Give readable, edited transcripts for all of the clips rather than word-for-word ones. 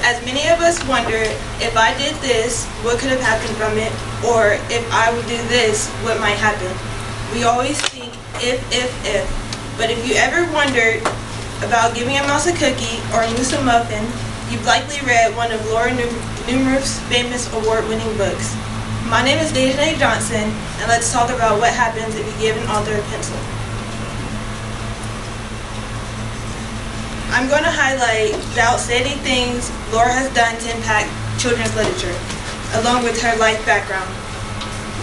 As many of us wonder, if I did this, what could have happened from it? Or if I would do this, what might happen? We always think if. But if you ever wondered about giving a mouse a cookie or a moose a muffin, you've likely read one of Laura Numerous famous award-winning books. My name is DSCN9986, and let's talk about what happens if you give an author a pencil. I'm going to highlight the outstanding things Laura has done to impact children's literature, along with her life background.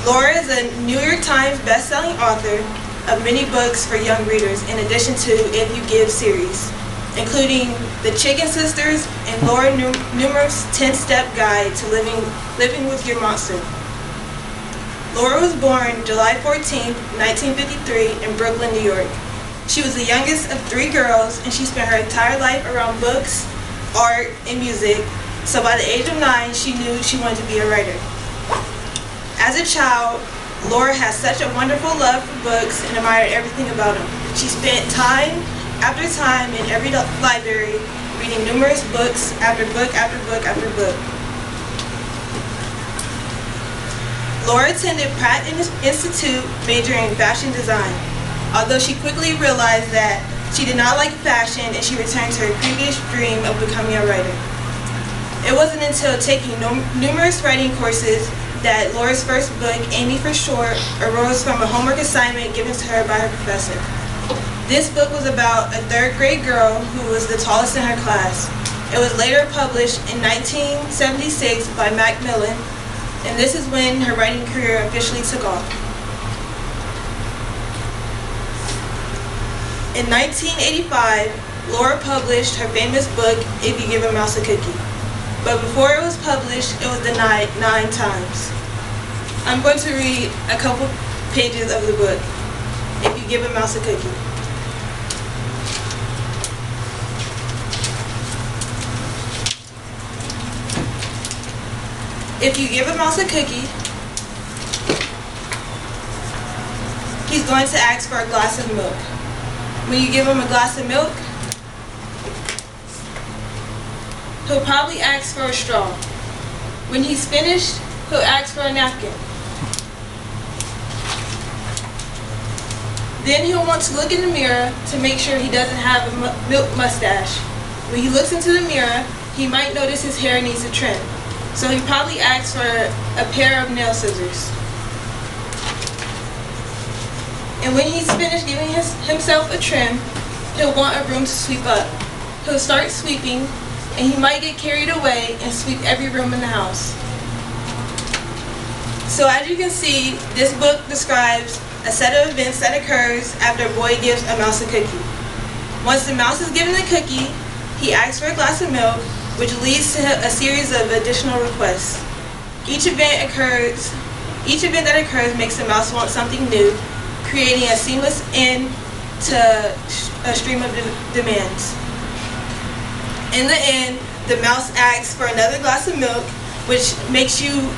Laura is a New York Times best-selling author of many books for young readers, in addition to If You Give series, including The Chicken Sisters and Laura Numerous 10-Step Guide to Living with Your Monster. Laura was born July 14, 1953 in Brooklyn, New York. She was the youngest of 3 girls, and she spent her entire life around books, art, and music, so by the age of 9, she knew she wanted to be a writer. As a child, Laura has such a wonderful love for books and admired everything about them. She spent time after time in every library, reading numerous books after book after book after book. Laura attended Pratt Institute, majoring in fashion design, although she quickly realized that she did not like fashion and she returned to her previous dream of becoming a writer. It wasn't until taking numerous writing courses that Laura's first book, Amy for Short, arose from a homework assignment given to her by her professor. This book was about a 3rd grade girl who was the tallest in her class. It was later published in 1976 by Macmillan, and this is when her writing career officially took off. In 1985, Laura published her famous book, If You Give a Mouse a Cookie. But before it was published, it was denied 9 times. I'm going to read a couple pages of the book, If You Give a Mouse a Cookie. If you give a mouse a cookie, he's going to ask for a glass of milk. When you give him a glass of milk, he'll probably ask for a straw. When he's finished, he'll ask for a napkin. Then he'll want to look in the mirror to make sure he doesn't have a milk mustache. When he looks into the mirror, he might notice his hair needs a trim. So he probably asks for a pair of nail scissors. And when he's finished giving himself a trim, he'll want a room to sweep up. He'll start sweeping, and he might get carried away and sweep every room in the house. So as you can see, this book describes a set of events that occurs after a boy gives a mouse a cookie. Once the mouse is given the cookie, he asks for a glass of milk, which leads to a series of additional requests. Each event that occurs makes the mouse want something new, creating a seamless end to a stream of demands. In the end, the mouse asks for another glass of milk, which makes you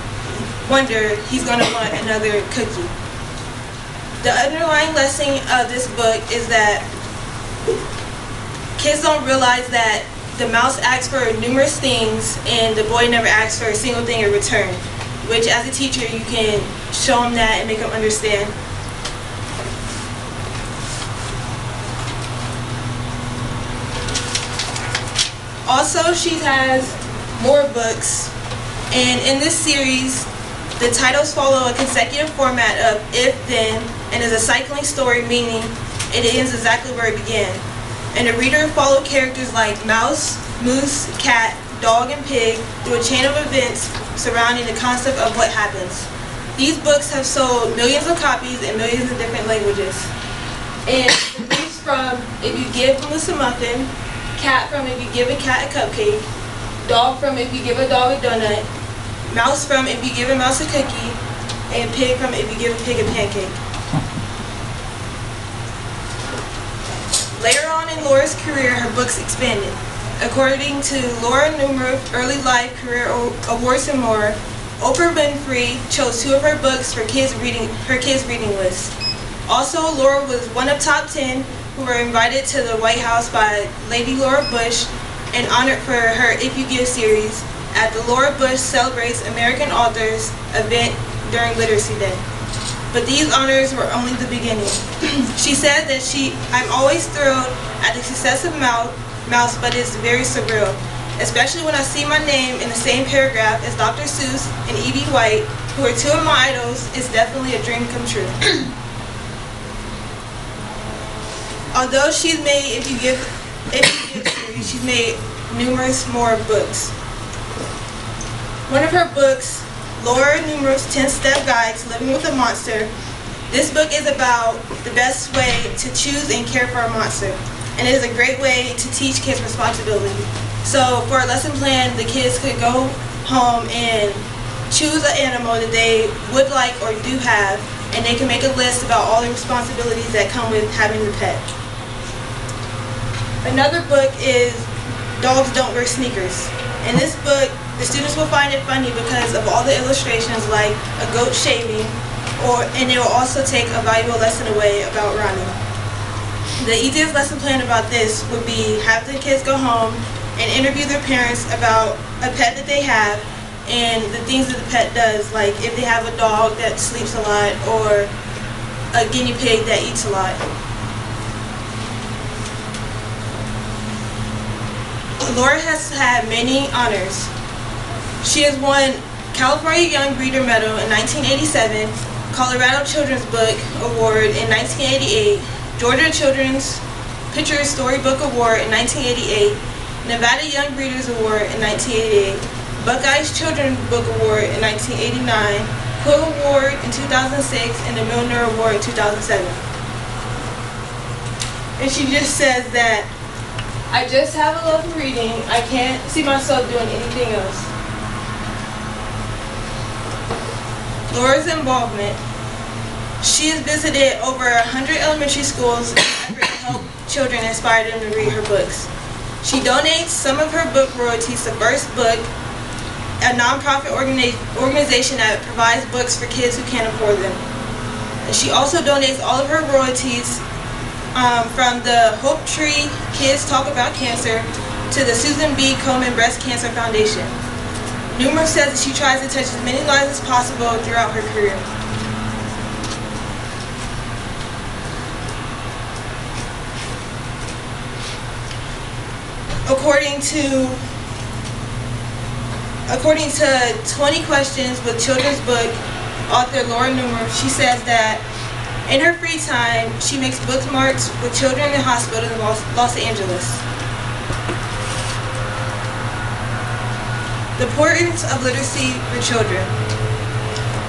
wonder he's going to want another cookie. The underlying lesson of this book is that kids don't realize that the mouse asks for numerous things and the boy never asks for a single thing in return, which as a teacher you can show them that and make them understand. Also, she has more books, and in this series, the titles follow a consecutive format of if, then, and is a cycling story, meaning it ends exactly where it began. And the reader followed characters like mouse, moose, cat, dog, and pig through a chain of events surrounding the concept of what happens. These books have sold millions of copies in millions of different languages. And it ranges from If You Give a Moose a Muffin, cat from If You Give a cat a cupcake, dog from If You Give a dog a donut, mouse from If You Give a mouse a cookie, and pig from If You Give a pig a pancake. Later on in Laura's career, her books expanded. According to Laura Numerous Early Life Career Awards and more, Oprah Winfrey chose 2 of her books for her kids' reading list. Also, Laura was one of top 10 who were invited to the White House by Lady Laura Bush and honored for her If You Give series at the Laura Bush Celebrates American Authors event during Literacy Day. But these honors were only the beginning. She said that I'm always thrilled at the success of Mouse, but it's very surreal, especially when I see my name in the same paragraph as Dr. Seuss and E.B. White, who are two of my idols. It's definitely a dream come true. Although she's made If You Give series, she's made numerous more books. One of her books, Laura Numerous 10-Step Guide to Living with a Monster. This book is about the best way to choose and care for a monster, and it is a great way to teach kids responsibility. So for a lesson plan, the kids could go home and choose an animal that they would like or do have, and they can make a list about all the responsibilities that come with having the pet. Another book is Dogs Don't Wear Sneakers. In this book, the students will find it funny because of all the illustrations, like a goat shaving, and they will also take a valuable lesson away about running. The easiest lesson plan about this would be have the kids go home and interview their parents about a pet that they have and the things that the pet does, like if they have a dog that sleeps a lot or a guinea pig that eats a lot. Laura has had many honors. She has won California Young Breeder Medal in 1987, Colorado Children's Book Award in 1988, Georgia Children's Picture Storybook Award in 1988, Nevada Young Breeders Award in 1988, Buckeyes Children's Book Award in 1989, Quill Award in 2006, and the Milner Award in 2007. And she just says that, I just have a love for reading. I can't see myself doing anything else. Laura's involvement. She has visited over 100 elementary schools in an effort to help children and inspire them to read her books. She donates some of her book royalties to First Book, a nonprofit organization that provides books for kids who can't afford them. And she also donates all of her royalties from the Hope Tree Kids Talk About Cancer to the Susan B. Komen Breast Cancer Foundation. Numerous says that she tries to touch as many lives as possible throughout her career. According to 20 Questions with Children's Book author Laura Newmer, she says that in her free time, she makes bookmarks with children in hospitals in Los Angeles. The importance of literacy for children.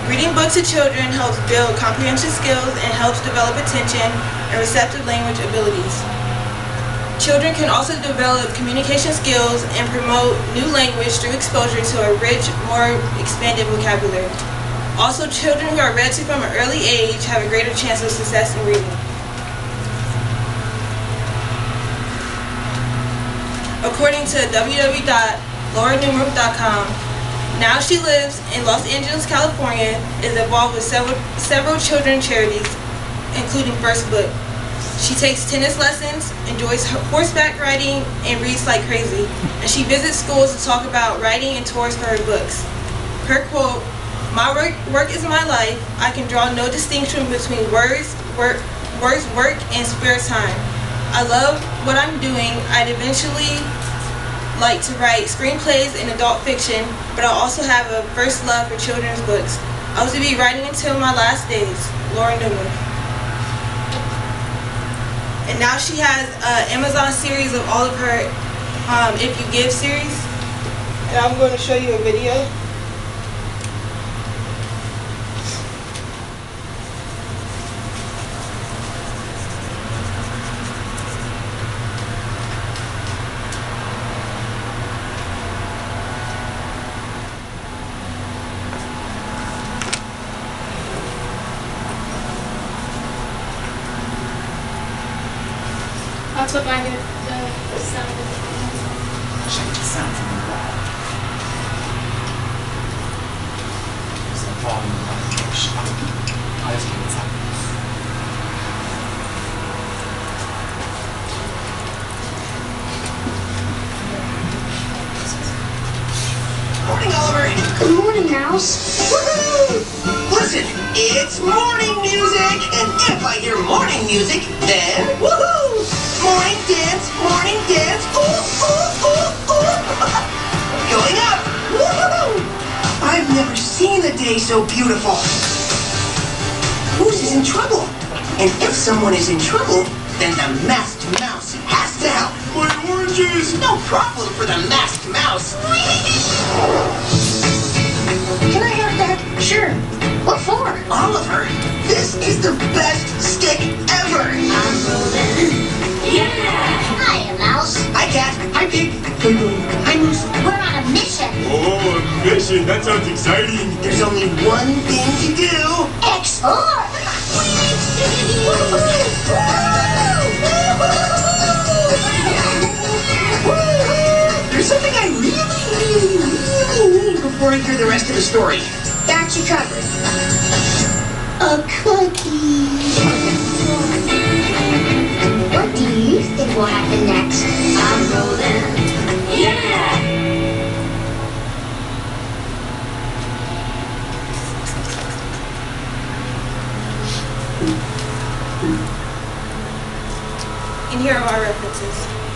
Reading books to children helps build comprehension skills and helps develop attention and receptive language abilities. Children can also develop communication skills and promote new language through exposure to a rich, more expanded vocabulary. Also, children who are read to from an early age have a greater chance of success in reading. According to www.lauranewmark.com, now she lives in Los Angeles, California, is involved with several children's charities, including First Book. She takes tennis lessons, enjoys horseback riding, and reads like crazy. And she visits schools to talk about writing and tours for her books. Her quote, "My work is my life. I can draw no distinction between work, and spare time. I love what I'm doing. I'd eventually like to write screenplays and adult fiction, but I also have a first love for children's books. I was to be writing until my last days." Laura Newman. And now she has an Amazon series of all of her If You Give series. And I'm going to show you a video. I'll put mine in the sound. Check the sound from the wall. So volume modification. Alles geht zack. Good morning, Mouse. Woohoo! Listen, it's morning music, and if I hear morning music, then woohoo! Morning dance, ooh, ooh, ooh, ooh. Going up, woohoo! I've never seen a day so beautiful. Who's in trouble? And if someone is in trouble, then the masked mouse has to help. My oranges! No problem for the masked mouse. Can I have that? Sure. What for? Oliver, this is the best stick ever. I'm rolling. Yeah! Hi, Mouse. Hi, Cat. Hi, Pig. Hi, Moose. We're on a mission. Oh, a mission. That sounds exciting. There's only one thing to do. Explore! There's something I really need before I hear the rest of the story. Got you covered. A cookie. What do you think will happen next? I'm rolling. Yeah! And here are our references.